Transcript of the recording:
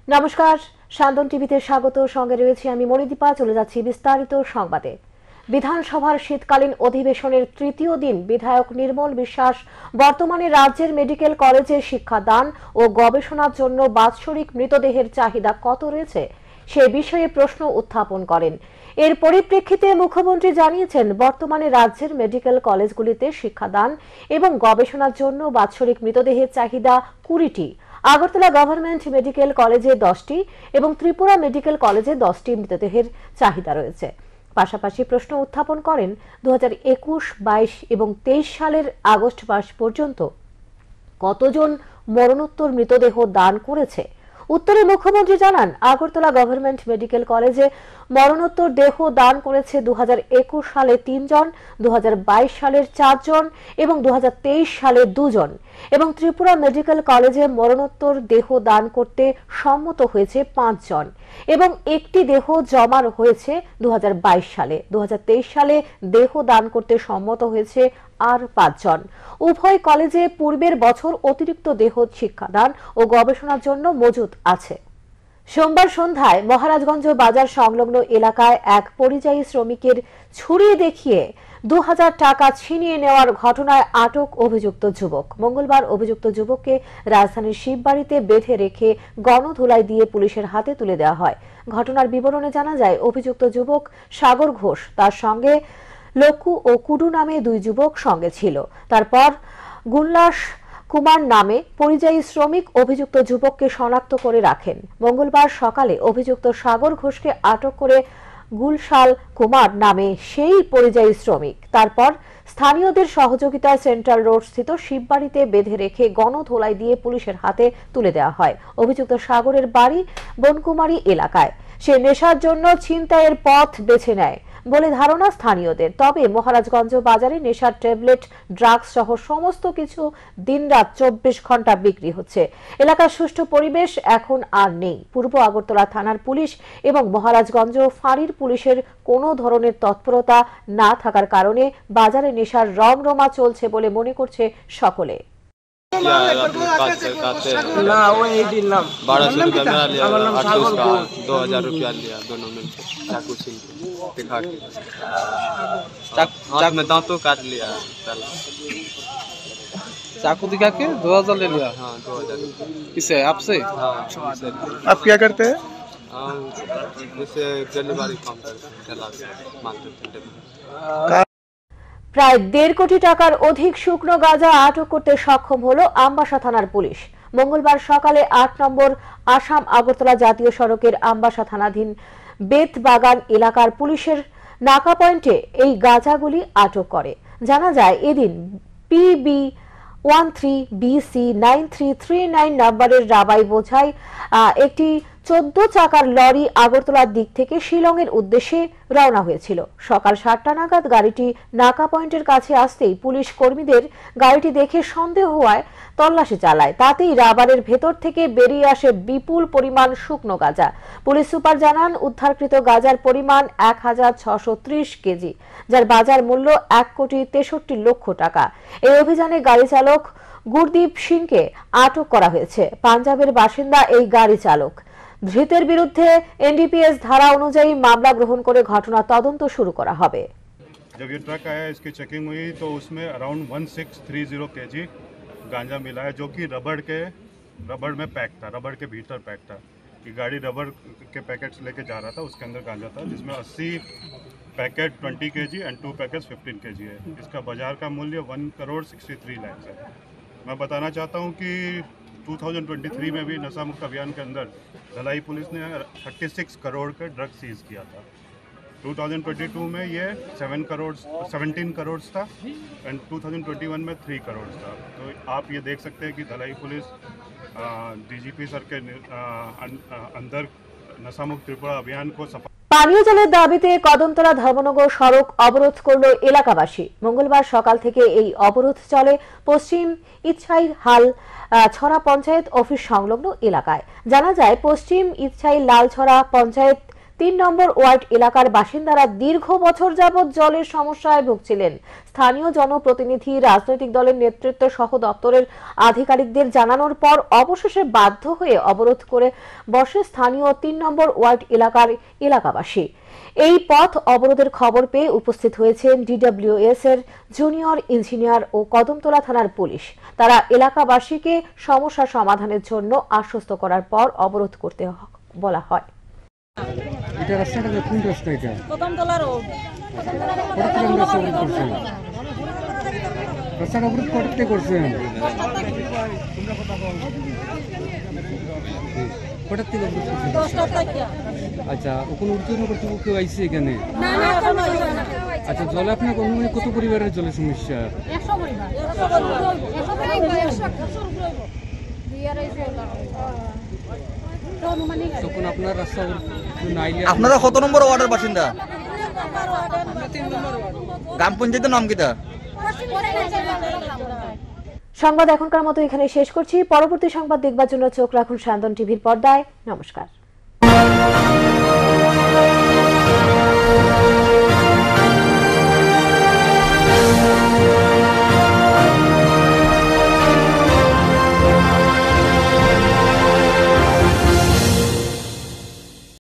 নমস্কার, শান্তন টিভিতে স্বাগত। সঙ্গে রয়েছে আমি মণিদীপা। চলে যাচ্ছি বিস্তারিত সংবাদে। বিধানসভার শীতকালীন অধিবেশনের তৃতীয় দিন বিধায়ক নির্মল বিশ্বাস বর্তমানে রাজ্যের মেডিকেল কলেজে শিক্ষাদান ও গবেষণার জন্য বাৎসরিক মৃতদেহের চাহিদা কত রয়েছে সে বিষয়ে প্রশ্ন উত্থাপন করেন। এর পরিপ্রেক্ষিতে মুখ্যমন্ত্রী জানিয়েছেন, বর্তমানে রাজ্যের মেডিকেল কলেজগুলিতে শিক্ষাদান এবং গবেষণার জন্য বাৎসরিক মৃতদেহের চাহিদা 20টি। আগরতলা গভর্নমেন্ট মেডিকেল কলেজে 10টি এবং ত্রিপুরা মেডিকেল কলেজে 10টি মৃতদেহের চাহিদা রয়েছে। পাশাপাশি প্রশ্ন উত্থাপন করেন 2021, 22 এবং 23 সালের আগস্ট মাস পর্যন্ত কতজন মরণোত্তর মৃতদেহ দান করেছে। উত্তরে মুখ্যমন্ত্রী জানান, আগরতলা গভর্নমেন্ট মেডিকেল কলেজে মরণোত্তর দেহ দান করেছে 2021 সালে 3 জন, 2022 সালের 4 জন এবং 2023 সালে 2 জন এবং ত্রিপুরা মেডিকেল কলেজে মরণোত্তর দেহ দান করতে সম্মত হয়েছে 5 জন এবং একটি দেহ জমা হয়েছে 2022 সালে। 2023 সালে দেহ দান করতে সম্মত হয়েছে আর 5 জন। উভয় কলেজে পূর্বের বছর অতিরিক্ত দেহ শিক্ষাদান ও গবেষণার জন্য মজুদ আছে। সোমবার সন্ধ্যায় মহারাজগঞ্জ বাজার সংলগ্ন এলাকায় এক পরিযায়ী শ্রমিকের ছুরি দেখিয়ে 2000 টাকা ছিনিয়ে নেওয়ার ঘটনায় আটক অভিযুক্ত যুবক। মঙ্গলবার অভিযুক্ত যুবককে রাজধানীর শিববাড়িতে বেঁধে রেখে গণধোলাই দিয়ে পুলিশের হাতে তুলে দেওয়া হয়। ঘটনার বিবরণে জানা যায়, অভিযুক্ত যুবক সাগর ঘোষ, তার সঙ্গে লক্কু ও কুডু নামে 2 যুবক সঙ্গে ছিল। তারপর গুল্লাস কুমার নামে পরিযায়ী শ্রমিক অভিযুক্ত যুবককে শনাক্ত করে রাখেন। মঙ্গলবার সকালে অভিযুক্ত সাগর ঘোষকে আটক করে গুলশাল কুমার নামে সেই পরিযায়ী শ্রমিক। তারপর স্থানীয়দের সহযোগিতায় সেন্ট্রাল রোড স্থিত শিববাড়িতে বেঁধে রেখে গণধোলাই দিয়ে পুলিশের হাতে তুলে দেওয়া হয়। অভিযুক্ত সাগরের বাড়ি বনকুমারী এলাকায়। সে নেশার জন্য ছিনতাইয়ের পথ বেছে নেয় বলে ধারণা স্থানীয়দের। তবে মহারাজগঞ্জ বাজারে নেশার ট্যাবলেট, ড্রাগস সহ সমস্ত কিছু দিনরাত 24 ঘন্টা বিক্রি হচ্ছে। এলাকার সুষ্ঠু পরিবেশ এখন আর নেই। পূর্ব আগরতলা থানার পুলিশ এবং মহারাজগঞ্জ ফাঁড়ির পুলিশের কোনো ধরনের তৎপরতা না থাকার কারণে বাজারে নেশার রমরমা চলছে বলে মনে করছে সকলে। ना वो एक दिन नाम 1200 रुपया मेरा लिया, 800 का 2000 रुपया लिया, दोनों मिलकर चाकू छीन के दिखा के हाथ में दांतों काट लिया साला। चाकू दिखा के 2000 ले लिया। हाँ 2000 रुपया। किसे? आपसे? हाँ आप क्या करते हैं? हाँ जैसे डिलीवरी काम करते हैं, चला मालते हैं। প্রায় 1.5 কোটি টাকার অধিক শুকনো গাঁজা আটক করতে সক্ষম হলো আমবাসা থানার পুলিশ। মঙ্গলবার সকালে 8 নম্বর আসাম আগরতলা জাতীয় সড়কের আমবাসা থানাধীন বেতবাগান এলাকার পুলিশের নাকা পয়েন্টে এই গাঁজাগুলি আটক করে। জানা যায়, এদিন PB13BC9339 নম্বরের রাবাই বোঝাই একটি 14 চাকার লরি আগরতলার দিক থেকে শিলংয়ের উদ্দেশ্যে রওনা হয়েছিল। সকাল 7টা নাগাদ গাড়িটি নাকা পয়েন্টের কাছে আসতেই পুলিশ কর্মীদের গাড়িটি দেখে সন্দেহ হওয়ায় তল্লাশি চালায়। তাতেই রাবারের ভেতর থেকে বেরিয়ে আসে বিপুল পরিমাণ শুকনো গাঁজা। পুলিশ সুপার জানান, উদ্ধারকৃত গাঁজার পরিমাণ 1630 কেজি, যার বাজার মূল্য 1,63,00,000 টাকা। এই অভিযানে গাড়ি চালক গুরদীপ সিংকে আটক করা হয়েছে। পাঞ্জাবের বাসিন্দা এই গাড়ি চালক। ধৃতের বিরুদ্ধে एनडीपीएस ধারা অনুযায়ী মামলা গ্রহণ করে ঘটনা তদন্ত শুরু করা হবে। जब ये ट्रक आया, इसकी चेकिंग हुई तो उसमें अराउंड 1630 केजी गांजा मिला है, जो कि रबड़ में पैक था, रबड़ के भीतर पैक था। ये गाड़ी रबड़ के पैकेट्स लेके जा रहा था, उसके अंदर गांजा था, जिसमें 80 packet 20 KG and 2 packets 15 KG है। इसका बाजार का मूल्य 1,63 लाख है। मैं बताना चाहता हूँ कि 2023 में भी नशा मुक्त अभियान के अंदर धलाई पुलिस ने 36 करोड़ का ड्रग सीज किया था। 2022 में ये 17 करोड़ था एंड 2021 में 3 करोड़ था। तो आप ये देख सकते हैं कि धलाई पुलिस डीजीपी सर के अंदर नशा मुक्त त्रिपुरा अभियान को सफल। পানীয় জলের দাবিতে কদমতলা ধর্মনগর সড়ক অবরোধ করল এলাকাবাসী। মঙ্গলবার সকাল থেকে এই অবরোধ চলে পশ্চিম ইচ্ছাই হাল ছড়া পঞ্চায়েত অফিস সংলগ্ন এলাকায়। জানা যায়, পশ্চিম ইচ্ছাই লালছড়া পঞ্চায়েত 3 নম্বর ওয়ার্ড এলাকার বাসিন্দারা দীর্ঘ বছর যাবৎ জলের সমস্যায় ভুগছিলেন। স্থানীয় জনপ্রতিনিধি, রাজনৈতিক দলের নেতৃত্ব সহ দপ্তরের আধিকারিকদের জানানোর পর অবশেষে বাধ্য হয়ে অবরোধ করে বসে স্থানীয় 3 নম্বর ওয়ার্ড এলাকার এলাকাবাসী। এই পথ অবরোধের খবর পেয়ে উপস্থিত হয়েছেন ডিডব্লিউএস এর জুনিয়র ইঞ্জিনিয়ার ও কদমতলা থানার পুলিশ। তারা এলাকাবাসীকে সমস্যা সমাধানের জন্য আশ্বস্ত করার পর অবরোধ করতে বলা হয়। এটা রাস্তাটা কোন রাস্তা? এটা কদমতলা রোড। রাস্তাটা অবরোধ করতে করছেন হঠাৎ থেকে অবরোধ করছেন? 10টা থেকে। আচ্ছা, ওখানে ঊর্ধ্বতন কর্তৃপক্ষ কেউ আইসে এখানে? না না, এখনো আইছে না। আচ্ছা, জলে আপনার অনুমানিক কত পরিবারের জলের সমস্যা? 100 পরিবার। 100 পরিবার। তখন আপনার রাস্তা না আইলে আপনারা কত নম্বর ওয়ার্ডের বাসিন্দা? গ্রাম পঞ্চায়েতের নাম কিটা? সংবাদ এখনকার মতো এখানে শেষ করছি। পরবর্তী সংবাদ দেখবার জন্য চোখ রাখুন সান্দন টিভির পর্দায়। নমস্কার।